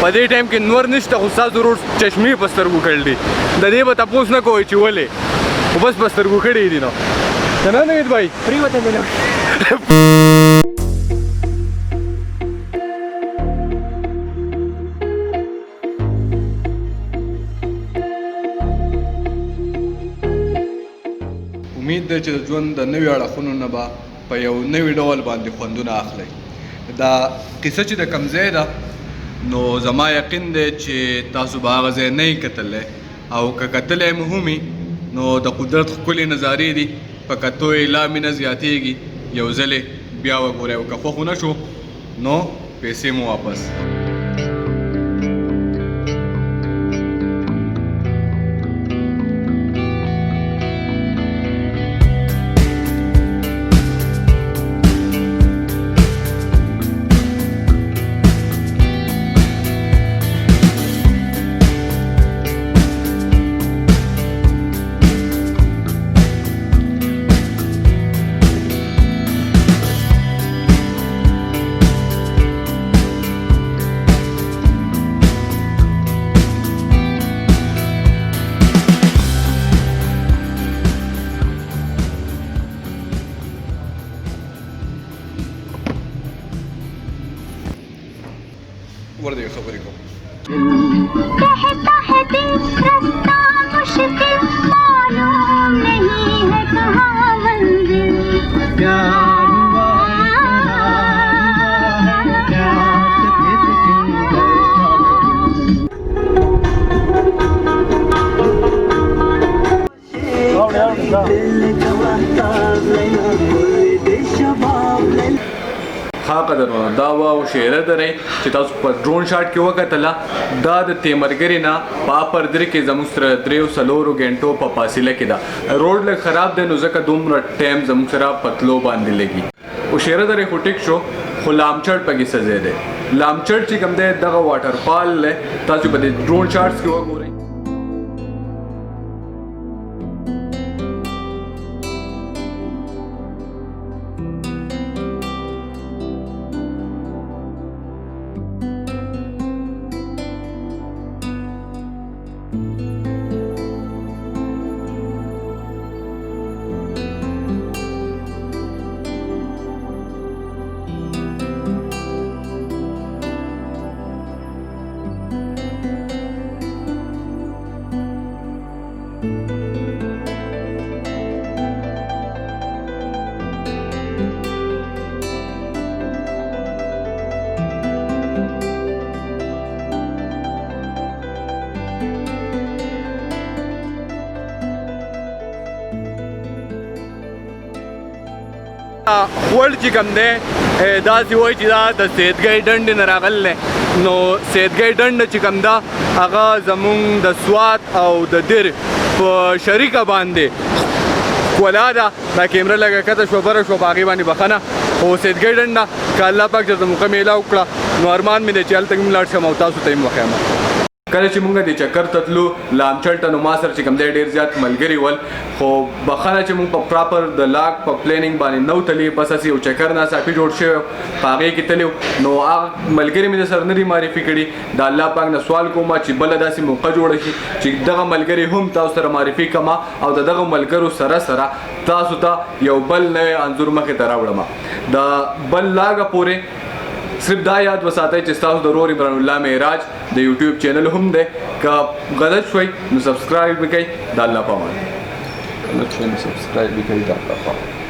په دې ټایم کې نور نشته خو ستاسو ورور چشمې په سترګو کړل دي د دې به تپوس نه کوئ چې ولې خو بس په سترګو کړي دي نو که نه نوید بھائی پرېوته مې امید ده چې د ژوند د نوي اړخونو نه به په یو نوي ډول باندې خوندونه اخلئ دا قصه چې د کوم ځای ده نو زما یقین دی چې تاسو به هغه ځای نه یې کتلی او که کتلی مو هم نو د قدرت ښکلې نظارې دي په کتو یې لا مینه زیاتېږي یو ځلې بیا وګورئ او که خوښ ونه شو نو پیسې مو واپس ورته خبرې کوم कहता है दिल रास्ता मुश्किल मालूम नहीं है कहाँ मंजिल प्यार हुआ ها قدرمنو دا واو شعره درې چې تاسو په ډرون شاټ کې وکتله دا د تیمرګري نه په پردري کې زموږ سره 3 غنټو په فاصله کې ده روډ لږ خراب دی نو ځکه دومره ټایم زموږ سره پتلو باندې لګي او شعره درې خو ټیک شو خو لامچړ پکې سزې دی لامچړ چې کوم دی دغه واټر فال له تاسو په دې ډرون شاټس کې وګورئ خوړ چې کوم دی داسې وایي چې دا د سیدګۍ ډنډې نه راغلی نو سیدګۍ ډنډه چې کوم ده هغه زمونږ د سوات او د دیر په شریکه باندې ښکلا ده دا کیمره لږه کته شوه بره شوه په هغې باندې بخښنه خو سیدګۍ ډنډه که الله پاک درته موقع میلاو کړه نو ارمان مې دی چې هلته هم لاړ شم او تاسو ته یې وښیم کله چې مونږ د چکر ته تلو لامچړ ته نو ما سره چې کوم دی ډېر زیات ملګري ول خو بخښنه چې مونږ په پراپر د لاک په پلانینګ باندې نو تللی بس هسې یو چکر ناڅاپي جوړ شوی په هغې کې تللی نو هغه ملګري مې درسره نه دي معرفي کړي د الله پاک نه سوال کوم چې بله داسې موقع جوړه شي چې دغه ملګري هم تاسو سره معرفي کړم او د دغه ملګرو سره سره تاسو ته یو بل نوی انځور مخې ته راوړم د بل لاګه پورې صرف دا یاد وساتئ چې ستاسو د ورور عمران الله معراج د یوټیوب چینل هم دی که غلط شوئ نو سبسکرایب وکړئ د الله په امان لطفاً سبسکرایب وکړئ د الله په امان